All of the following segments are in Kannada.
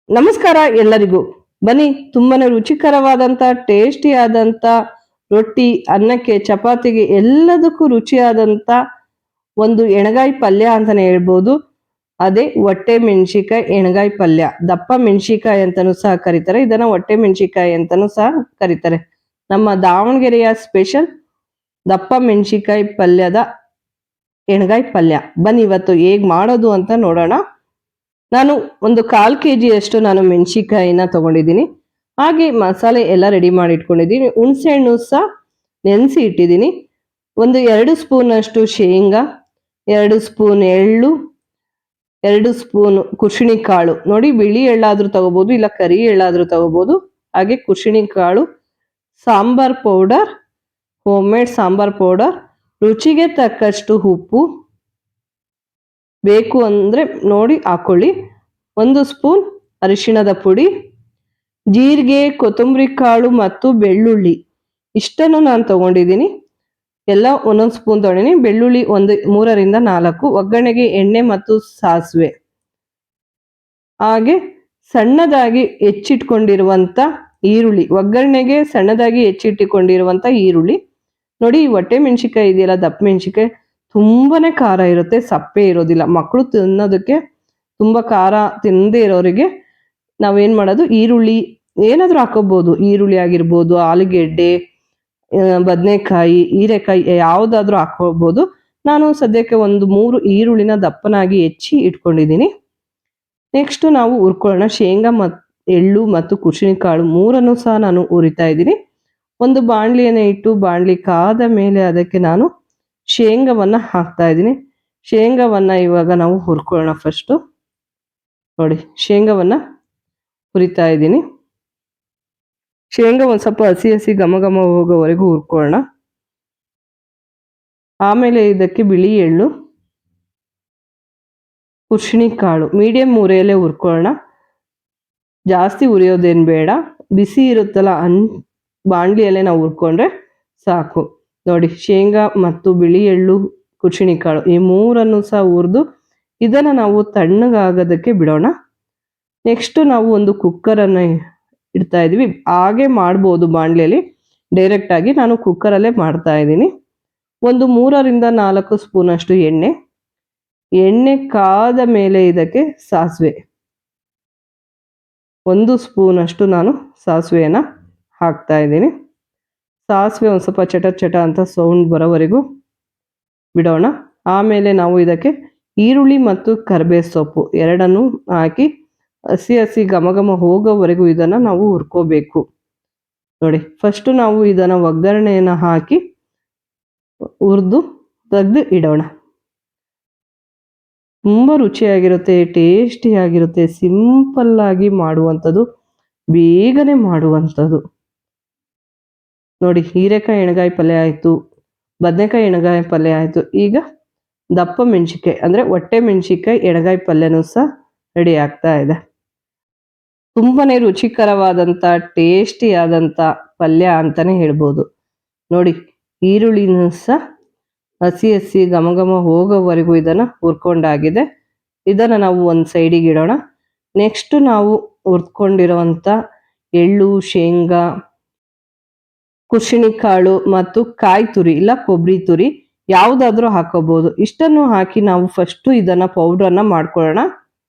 ನಮಸ್ಕಾರ ಎಲ್ಲರಿಗೂ. ಬನ್ನಿ, ತುಂಬಾನೇ ರುಚಿಕರವಾದಂತ ಟೇಸ್ಟಿ ಆದಂತ ರೊಟ್ಟಿ, ಅನ್ನಕ್ಕೆ, ಚಪಾತಿಗೆ ಎಲ್ಲದಕ್ಕೂ ರುಚಿಯಾದಂತ ಒಂದು ಎಣಗಾಯಿ ಪಲ್ಯ ಅಂತಾನೆ ಹೇಳ್ಬೋದು. ಅದೇ ಹೊಟ್ಟೆ ಮೆಣಸಿಕಾಯಿ ಎಣಗಾಯಿ ಪಲ್ಯ. ದಪ್ಪ ಮೆಣಸಿಕಾಯಿ ಅಂತಾನೂ ಸಹ ಕರೀತಾರೆ, ಇದನ್ನ ಹೊಟ್ಟೆ ಮೆಣಸಿಕಾಯಿ ಅಂತಾನೂ ಸಹ ಕರೀತಾರೆ. ನಮ್ಮ ದಾವಣಗೆರೆಯ ಸ್ಪೆಷಲ್ ದಪ್ಪ ಮೆಣಸಿಕಾಯಿ ಪಲ್ಯದ ಎಣಗಾಯಿ ಪಲ್ಯ. ಬನ್ನಿ ಇವತ್ತು ಹೇಗ್ ಮಾಡೋದು ಅಂತ ನೋಡೋಣ. ನಾನು ಒಂದು 1/4 kg ನಾನು ಮೆಣಸಿಕಾಯಿನ ತಗೊಂಡಿದ್ದೀನಿ. ಹಾಗೆ ಮಸಾಲೆ ಎಲ್ಲ ರೆಡಿ ಮಾಡಿ ಇಟ್ಕೊಂಡಿದ್ದೀನಿ. ಹುಣಸೆ ಹಣ್ಣು ಸಹ ನೆನೆಸಿ ಇಟ್ಟಿದ್ದೀನಿ. ಒಂದು 2 ಸ್ಪೂನ್ ಅಷ್ಟು ಶೇಂಗಾ, 2 ಸ್ಪೂನ್ ಎಳ್ಳು, 2 ಸ್ಪೂನ್ ಕುಶಿಣಿ ಕಾಳು. ನೋಡಿ, ಬಿಳಿ ಎಳ್ಳಾದ್ರೂ ತಗೋಬಹುದು, ಇಲ್ಲ ಕರಿ ಎಳ್ಳಾದ್ರೂ ತಗೋಬಹುದು. ಹಾಗೆ ಕುಶಿಣಿ ಕಾಳು, sambar powder, home made sambar powder, ರುಚಿಗೆ ತಕ್ಕಷ್ಟು ಉಪ್ಪು, ಬೇಕು ಅಂದ್ರೆ ನೋಡಿ ಹಾಕೊಳ್ಳಿ, 1 ಸ್ಪೂನ್ ಅರಿಶಿಣದ ಪುಡಿ, ಜೀರಿಗೆ, ಕೊತ್ತಂಬರಿ ಕಾಳು ಮತ್ತು ಬೆಳ್ಳುಳ್ಳಿ ಇಷ್ಟನ್ನು ನಾನು ತಗೊಂಡಿದ್ದೀನಿ. ಎಲ್ಲ 1 ಸ್ಪೂನ್ ತಗೊಂಡಿನಿ. ಬೆಳ್ಳುಳ್ಳಿ ಒಂದು 3ರಿಂದ 4. ಒಗ್ಗರಣೆಗೆ ಎಣ್ಣೆ ಮತ್ತು ಸಾಸಿವೆ, ಹಾಗೆ ಸಣ್ಣದಾಗಿ ಹೆಚ್ಚಿಟ್ಕೊಂಡಿರುವಂತ ಈರುಳ್ಳಿ. ಒಗ್ಗರಣೆಗೆ ಸಣ್ಣದಾಗಿ ಹೆಚ್ಚಿಟ್ಟುಕೊಂಡಿರುವಂತ ಈರುಳ್ಳಿ. ನೋಡಿ, ಹೊಟ್ಟೆ ಮೆಣಸಿಕಾಯಿ ಇದೆಯಲ್ಲ, ದಪ್ಪ ಮೆಣಸಿಕಾಯಿ ತುಂಬಾನೇ ಖಾರ ಇರುತ್ತೆ, ಸಪ್ಪೆ ಇರೋದಿಲ್ಲ. ಮಕ್ಕಳು ತಿನ್ನೋದಕ್ಕೆ ತುಂಬಾ ಖಾರ ತಿನ್ನದೇ ಇರೋರಿಗೆ ನಾವೇನ್ ಮಾಡೋದು, ಈರುಳ್ಳಿ ಏನಾದ್ರೂ ಹಾಕೋಬಹುದು. ಈರುಳ್ಳಿ ಆಗಿರ್ಬೋದು, ಆಲೂಗೆಡ್ಡೆ, ಬದನೆಕಾಯಿ, ಹೀರೆಕಾಯಿ ಯಾವ್ದಾದ್ರೂ ಹಾಕೋಬಹುದು. ನಾನು ಸದ್ಯಕ್ಕೆ ಒಂದು 3 ಈರುಳ್ಳಿನ ದಪ್ಪನಾಗಿ ಹೆಚ್ಚಿ ಇಟ್ಕೊಂಡಿದ್ದೀನಿ. ನೆಕ್ಸ್ಟ್ ನಾವು ಹುರ್ಕೊಳ್ಳೋಣ. ಶೇಂಗಾ ಮತ್ತು ಎಳ್ಳು ಮತ್ತು ಕುಶಿಣಿ ಕಾಳು ಮೂರನ್ನು ಸಹ ನಾನು ಹುರಿತಾ ಇದ್ದೀನಿ. ಒಂದು ಬಾಣಲಿಯನ್ನು ಇಟ್ಟು ಬಾಣಲಿ ಕಾದ ಮೇಲೆ ಅದಕ್ಕೆ ನಾನು ಶೇಂಗಾವನ್ನ ಹಾಕ್ತಾ ಇದ್ದೀನಿ. ಶೇಂಗಾವನ್ನ ಇವಾಗ ನಾವು ಹುರ್ಕೊಳ್ಳೋಣ. ಫಸ್ಟು ನೋಡಿ, ಶೇಂಗಾವನ್ನ ಹುರಿತಾ ಇದ್ದೀನಿ. ಶೇಂಗಾ ಒಂದ್ ಸ್ವಲ್ಪ ಹಸಿ ಹಸಿ ಘಮ ಘಮ ಹೋಗೋವರೆಗೂ ಹುರ್ಕೊಳ್ಳೋಣ. ಆಮೇಲೆ ಇದಕ್ಕೆ ಬಿಳಿ ಎಳ್ಳು, ಕುಶಿಣಿ ಕಾಳು ಮೀಡಿಯಂ ಉರಿಯಲ್ಲೇ ಹುರ್ಕೊಳ್ಳೋಣ. ಜಾಸ್ತಿ ಉರಿಯೋದೇನು ಬೇಡ, ಬಿಸಿ ಇರುತ್ತಲ್ಲ ಬಾಣಲಿಯಲ್ಲೇ ನಾವು ಹುರ್ಕೊಂಡ್ರೆ ಸಾಕು. ನೋಡಿ, ಶೇಂಗಾ ಮತ್ತು ಬಿಳಿ ಎಳ್ಳು, ಕುಶಿಣಿ ಕಾಳು ಈ ಮೂರನ್ನು ಸಹ ಹುರಿದು ಇದನ್ನ ನಾವು ತಣ್ಣಗಾಗೋದಕ್ಕೆ ಬಿಡೋಣ. ನೆಕ್ಸ್ಟ್ ನಾವು ಒಂದು ಕುಕ್ಕರನ್ನು ಇಡ್ತಾ ಇದೀವಿ. ಹಾಗೆ ಮಾಡ್ಬೋದು ಬಾಣಲಿಯಲ್ಲಿ ಡೈರೆಕ್ಟ್ ಆಗಿ, ನಾನು ಕುಕ್ಕರಲ್ಲೇ ಮಾಡ್ತಾ ಇದ್ದೀನಿ. ಒಂದು 3ರಿಂದ 4 ಸ್ಪೂನ್ ಅಷ್ಟು ಎಣ್ಣೆ. ಎಣ್ಣೆ ಕಾದ ಮೇಲೆ ಇದಕ್ಕೆ ಸಾಸಿವೆ, 1 ಸ್ಪೂನ್ ಅಷ್ಟು ನಾನು ಸಾಸಿವೆಯನ್ನ ಹಾಕ್ತಾ ಇದ್ದೀನಿ. ಸಾಸಿವೆ ಒಂದು ಸ್ವಲ್ಪ ಚಟ ಚಟ ಅಂತ ಸೌಂಡ್ ಬರೋವರೆಗೂ ಬಿಡೋಣ. ಆಮೇಲೆ ನಾವು ಇದಕ್ಕೆ ಈರುಳ್ಳಿ ಮತ್ತು ಕರಿಬೇವು ಸೊಪ್ಪು ಎರಡನ್ನು ಹಾಕಿ ಹಸಿ ಹಸಿ ಘಮ ಘಮ ಹೋಗೋವರೆಗೂ ಇದನ್ನ ನಾವು ಹುರ್ಕೋಬೇಕು. ನೋಡಿ, ಫಸ್ಟ್ ನಾವು ಇದನ್ನ ಒಗ್ಗರಣೆಯನ್ನ ಹಾಕಿ ಹುರಿದು ತೆಗೆದು ಇಡೋಣ. ತುಂಬ ರುಚಿಯಾಗಿರುತ್ತೆ, ಟೇಸ್ಟಿ ಆಗಿರುತ್ತೆ, ಸಿಂಪಲ್ ಆಗಿ ಮಾಡುವಂಥದ್ದು, ಬೇಗನೆ ಮಾಡುವಂಥದ್ದು. ನೋಡಿ, ಹೀರೆಕಾಯಿ ಎಣಗಾಯಿ ಪಲ್ಯ ಆಯಿತು, ಬದನೆಕಾಯಿ ಎಣಗಾಯಿ ಪಲ್ಯ ಆಯಿತು. ಈಗ ದಪ್ಪ ಮೆಣಸಿಕಾಯಿ ಅಂದರೆ ಹೊಟ್ಟೆ ಮೆಣಸಿಕಾಯಿ ಎಣಗಾಯಿ ಪಲ್ಯನೂ ಸಹ ರೆಡಿ ಆಗ್ತಾ ಇದೆ. ತುಂಬಾನೇ ರುಚಿಕರವಾದಂಥ ಟೇಸ್ಟಿ ಆದಂಥ ಪಲ್ಯ ಅಂತಾನೆ ಹೇಳ್ಬೋದು. ನೋಡಿ, ಈರುಳ್ಳಿನೂ ಸಹ ಹಸಿ ಹಸಿ ಘಮ ಘಮ ಹೋಗೋವರೆಗೂ ಇದನ್ನು ಹುರ್ಕೊಂಡಾಗಿದೆ. ಇದನ್ನು ನಾವು ಒಂದು ಸೈಡಿಗೆ ಇಡೋಣ. ನೆಕ್ಸ್ಟ್ ನಾವು ಹುರ್ಕೊಂಡಿರೋವಂಥ ಎಳ್ಳು, ಶೇಂಗಾ, ಕುಶಿಣಿ ಕಾಳು ಮತ್ತು ಕಾಯಿ ತುರಿ ಇಲ್ಲ ಕೊಬ್ಬರಿ ತುರಿ ಯಾವುದಾದ್ರೂ ಹಾಕೋಬಹುದು. ಇಷ್ಟನ್ನು ಹಾಕಿ ನಾವು ಫಸ್ಟು ಇದನ್ನ ಪೌಡ್ರನ್ನ ಮಾಡ್ಕೊಳ್ಳೋಣ.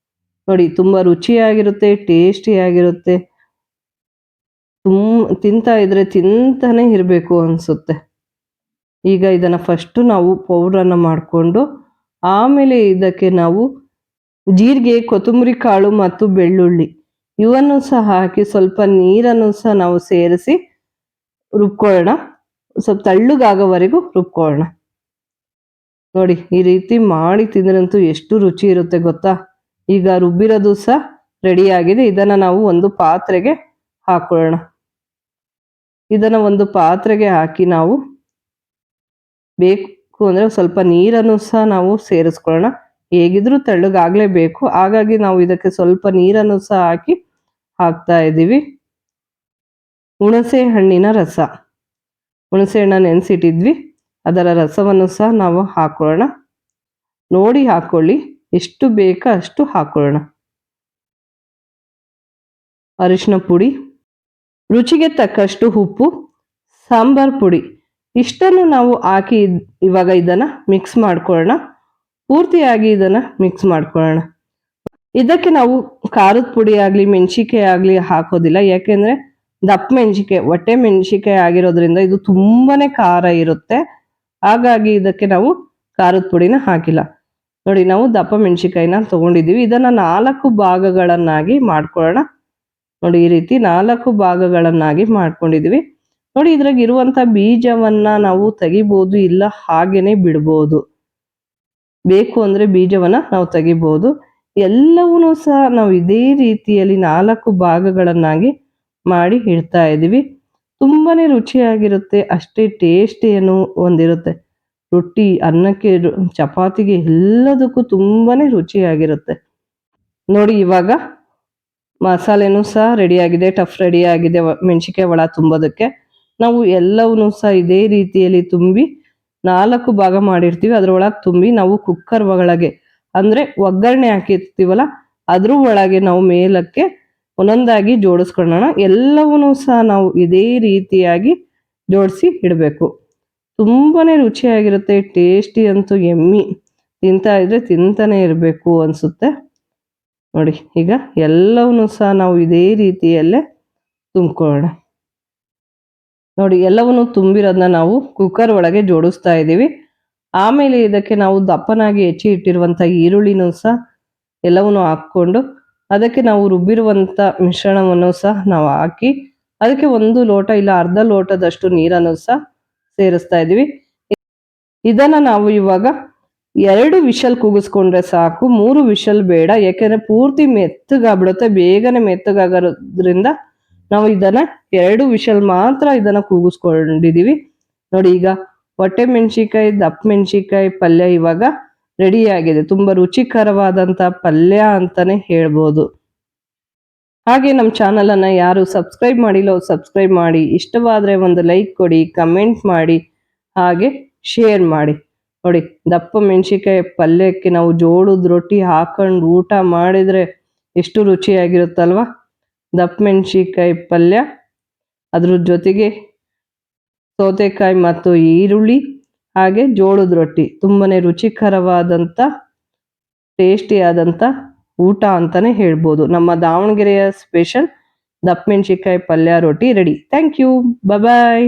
ನೋಡಿ, ತುಂಬಾ ರುಚಿಯಾಗಿರುತ್ತೆ, ಟೇಸ್ಟಿಯಾಗಿರುತ್ತೆ. ತಿಂತಾ ಇದ್ರೆ ತಿಂತಾನೆ ಇರಬೇಕು ಅನ್ಸುತ್ತೆ. ಈಗ ಇದನ್ನ ಫಸ್ಟು ನಾವು ಪೌಡ್ರನ್ನ ಮಾಡಿಕೊಂಡು ಆಮೇಲೆ ಇದಕ್ಕೆ ನಾವು ಜೀರಿಗೆ, ಕೊತ್ತಂಬರಿ ಕಾಳು ಮತ್ತು ಬೆಳ್ಳುಳ್ಳಿ ಇವನ್ನು ಸಹ ಹಾಕಿ ಸ್ವಲ್ಪ ನೀರನ್ನು ಸಹ ನಾವು ಸೇರಿಸಿ ರುಬ್ಕೊಳ್ಳೋಣ. ಸ್ವಲ್ಪ ತಳ್ಳಗಾಗೋವರೆಗೂ ರುಬ್ಕೊಳ್ಳೋಣ. ನೋಡಿ, ಈ ರೀತಿ ಮಾಡಿ ತಿಂದ್ರಂತೂ ಎಷ್ಟು ರುಚಿ ಇರುತ್ತೆ ಗೊತ್ತಾ. ಈಗ ರುಬ್ಬಿರೋದು ಸಹ ರೆಡಿ ಆಗಿದೆ. ಇದನ್ನ ನಾವು ಒಂದು ಪಾತ್ರೆಗೆ ಹಾಕೊಳ್ಳೋಣ. ಇದನ್ನ ಒಂದು ಪಾತ್ರೆಗೆ ಹಾಕಿ ನಾವು ಬೇಕು ಅಂದ್ರೆ ಸ್ವಲ್ಪ ನೀರನ್ನು ಸಹ ನಾವು ಸೇರಿಸ್ಕೊಳ್ಳೋಣ. ಹೇಗಿದ್ರೂ ತಳ್ಳಗಾಗ್ಲೇಬೇಕು, ಹಾಗಾಗಿ ನಾವು ಇದಕ್ಕೆ ಸ್ವಲ್ಪ ನೀರನ್ನು ಸಹ ಹಾಕ್ತಾ ಇದ್ದೀವಿ. ಹುಣಸೆ ಹಣ್ಣಿನ ರಸ, ಹುಣಸೆ ಹಣ್ಣ ನೆನೆಸಿಟ್ಟಿದ್ವಿ, ಅದರ ರಸವನ್ನು ಸಹ ನಾವು ಹಾಕೊಳ್ಳೋಣ. ನೋಡಿ ಹಾಕೊಳ್ಳಿ, ಎಷ್ಟು ಬೇಕೋ ಅಷ್ಟು ಹಾಕೊಳ್ಳೋಣ. ಅರಿಶಿನ ಪುಡಿ, ರುಚಿಗೆ ತಕ್ಕಷ್ಟು ಉಪ್ಪು, ಸಾಂಬಾರ್ ಪುಡಿ ಇಷ್ಟನ್ನು ನಾವು ಹಾಕಿ ಇವಾಗ ಇದನ್ನ ಮಿಕ್ಸ್ ಮಾಡ್ಕೊಳ್ಳೋಣ. ಪೂರ್ತಿಯಾಗಿ ಇದನ್ನ ಮಿಕ್ಸ್ ಮಾಡ್ಕೊಳ್ಳೋಣ. ಇದಕ್ಕೆ ನಾವು ಖಾರದ ಪುಡಿ ಆಗ್ಲಿ ಮೆಣಸಿಕಾಯಿ ಆಗ್ಲಿ ಹಾಕೋದಿಲ್ಲ, ಯಾಕೆಂದ್ರೆ ದಪ್ಪ ಮೆಣಸಿಕಾಯಿ ಹೊಟ್ಟೆ ಮೆಣಸಿಕಾಯಿ ಆಗಿರೋದ್ರಿಂದ ಇದು ತುಂಬಾನೇ ಖಾರ ಇರುತ್ತೆ. ಹಾಗಾಗಿ ಇದಕ್ಕೆ ನಾವು ಖಾರದ ಪುಡಿನ ಹಾಕಿಲ್ಲ. ನೋಡಿ, ನಾವು ದಪ್ಪ ಮೆಣಸಿಕಾಯಿನ ತಗೊಂಡಿದ್ದೀವಿ. ಇದನ್ನ 4 ಭಾಗಗಳನ್ನಾಗಿ ಮಾಡ್ಕೊಳ್ಳೋಣ. ನೋಡಿ, ಈ ರೀತಿ 4 ಭಾಗಗಳನ್ನಾಗಿ ಮಾಡ್ಕೊಂಡಿದೀವಿ. ನೋಡಿ, ಇದ್ರಾಗ ಇರುವಂತ ಬೀಜವನ್ನ ನಾವು ತೆಗಿಬಹುದು, ಇಲ್ಲ ಹಾಗೇನೆ ಬಿಡ್ಬೋದು. ಬೇಕು ಅಂದ್ರೆ ಬೀಜವನ್ನ ನಾವು ತೆಗಿಬಹುದು. ಎಲ್ಲವನ್ನೂ ಸಹ ನಾವು ಇದೇ ರೀತಿಯಲ್ಲಿ 4 ಭಾಗಗಳನ್ನಾಗಿ ಮಾಡಿ ಇಡ್ತಾ ಇದೀವಿ. ತುಂಬಾನೇ ರುಚಿಯಾಗಿರುತ್ತೆ, ಅಷ್ಟೇ ಟೇಸ್ಟಿಯನ್ನು ಹೊಂದಿರುತ್ತೆ. ರೊಟ್ಟಿ, ಅನ್ನಕ್ಕೆ, ಚಪಾತಿಗೆ ಎಲ್ಲದಕ್ಕೂ ತುಂಬಾನೇ ರುಚಿಯಾಗಿರುತ್ತೆ. ನೋಡಿ, ಇವಾಗ ಮಸಾಲೆನೂ ಸಹ ರೆಡಿ ಆಗಿದೆ, ಟಫ್ ರೆಡಿ ಆಗಿದೆ. ಮೆಣಸಿಕಾಯಿ ಒಳ ತುಂಬೋದಕ್ಕೆ ನಾವು ಎಲ್ಲವನ್ನೂ ಸಹ ಇದೇ ರೀತಿಯಲ್ಲಿ ತುಂಬಿ 4 ಭಾಗ ಮಾಡಿರ್ತೀವಿ. ಅದ್ರೊಳಗೆ ತುಂಬಿ ನಾವು ಕುಕ್ಕರ್ ಒಳಗೆ ಅಂದ್ರೆ ಒಗ್ಗರಣೆ ಹಾಕಿರ್ತೀವಲ್ಲ ಅದ್ರ ಒಳಗೆ ನಾವು ಮೇಲಕ್ಕೆ ಒಂದೊಂದಾಗಿ ಜೋಡಿಸ್ಕೊಳ್ಳೋಣ. ಎಲ್ಲವನ್ನೂ ಸಹ ನಾವು ಇದೇ ರೀತಿಯಾಗಿ ಜೋಡಿಸಿ ಇಡಬೇಕು. ತುಂಬಾನೇ ರುಚಿಯಾಗಿರುತ್ತೆ, ಟೇಸ್ಟಿ ಅಂತೂ ಎಮ್ಮಿ. ತಿಂತಾ ಇದ್ರೆ ತಿಂತಾನೆ ಇರಬೇಕು ಅನ್ಸುತ್ತೆ. ನೋಡಿ, ಈಗ ಎಲ್ಲವನ್ನೂ ಸಹ ನಾವು ಇದೇ ರೀತಿಯಲ್ಲೇ ತುಂಬ್ಕೊಳ್ಳೋಣ. ನೋಡಿ, ಎಲ್ಲವನ್ನು ತುಂಬಿರೋದನ್ನ ನಾವು ಕುಕ್ಕರ್ ಒಳಗೆ ಜೋಡಿಸ್ತಾ ಇದ್ದೀವಿ. ಆಮೇಲೆ ಇದಕ್ಕೆ ನಾವು ದಪ್ಪನಾಗಿ ಹೆಚ್ಚಿ ಇಟ್ಟಿರುವಂಥ ಈರುಳ್ಳಿನೂ ಸಹ ಎಲ್ಲವನ್ನು ಹಾಕ್ಕೊಂಡು ಅದಕ್ಕೆ ನಾವು ರುಬ್ಬಿರುವಂಥ ಮಿಶ್ರಣವನ್ನು ಸಹ ನಾವು ಹಾಕಿ ಅದಕ್ಕೆ 1 ಲೋಟ ಇಲ್ಲ ಅರ್ಧ ಲೋಟದಷ್ಟು ನೀರನ್ನು ಸಹ ಸೇರಿಸ್ತಾ ಇದ್ದೀವಿ. ಇದನ್ನ ನಾವು ಇವಾಗ 2 ವಿಷಲ್ ಕೂಗಿಸ್ಕೊಂಡ್ರೆ ಸಾಕು, 3 ವಿಷಲ್ ಬೇಡ. ಯಾಕೆಂದ್ರೆ ಪೂರ್ತಿ ಮೆತ್ತಗಾಗ್ಬಿಡುತ್ತೆ, ಬೇಗನೆ ಮೆತ್ತಗಾಗೋದ್ರಿಂದ ನಾವು ಇದನ್ನ 2 ವಿಷಲ್ ಮಾತ್ರ ಇದನ್ನ ಕೂಗಿಸ್ಕೊಂಡಿದೀವಿ. ನೋಡಿ, ಈಗ ಹೊಟ್ಟೆ ಮೆಣಸಿಕಾಯಿ, ದಪ್ಪ ಮೆಣಸಿಕಾಯಿ ಪಲ್ಯ ಇವಾಗ ರೆಡಿ ಆಗಿದೆ. ತುಂಬಾ ರುಚಿಕರವಾದಂತ ಪಲ್ಯ ಅಂತಾನೆ ಹೇಳ್ಬೋದು. ಹಾಗೆ ನಮ್ಮ ಚಾನಲ್ ಅನ್ನ ಯಾರು ಸಬ್ಸ್ಕ್ರೈಬ್ ಮಾಡಿಲ್ಲ ಸಬ್ಸ್ಕ್ರೈಬ್ ಮಾಡಿ, ಇಷ್ಟವಾದ್ರೆ ಒಂದು ಲೈಕ್ ಕೊಡಿ, ಕಮೆಂಟ್ ಮಾಡಿ, ಹಾಗೆ ಶೇರ್ ಮಾಡಿ. ನೋಡಿ, ದಪ್ಪ ಮೆಣಸಿಕಾಯಿ ಪಲ್ಯಕ್ಕೆ ನಾವು ಜೋಳದ ರೊಟ್ಟಿ ಹಾಕೊಂಡು ಊಟ ಮಾಡಿದ್ರೆ ಎಷ್ಟು ರುಚಿಯಾಗಿರುತ್ತಲ್ವಾ. ದಪ್ಪ ಮೆಣಸಿಕಾಯಿ ಪಲ್ಯ, ಅದ್ರ ಜೊತೆಗೆ ಸೌತೆಕಾಯಿ ಮತ್ತು ಈರುಳ್ಳಿ, ಹಾಗೆ ಜೋಳದ ರೊಟ್ಟಿ, ತುಂಬಾನೇ ರುಚಿಕರವಾದಂಥ ಟೇಸ್ಟಿ ಆದಂಥ ಊಟ ಅಂತಾನೆ ಹೇಳ್ಬೋದು. ನಮ್ಮ ದಾವಣಗೆರೆಯ ಸ್ಪೆಷಲ್ ದಪ್ಪ ಮೆಣಸಿಕಾಯಿ ಪಲ್ಯ ರೊಟ್ಟಿ ರೆಡಿ. Thank you, bye.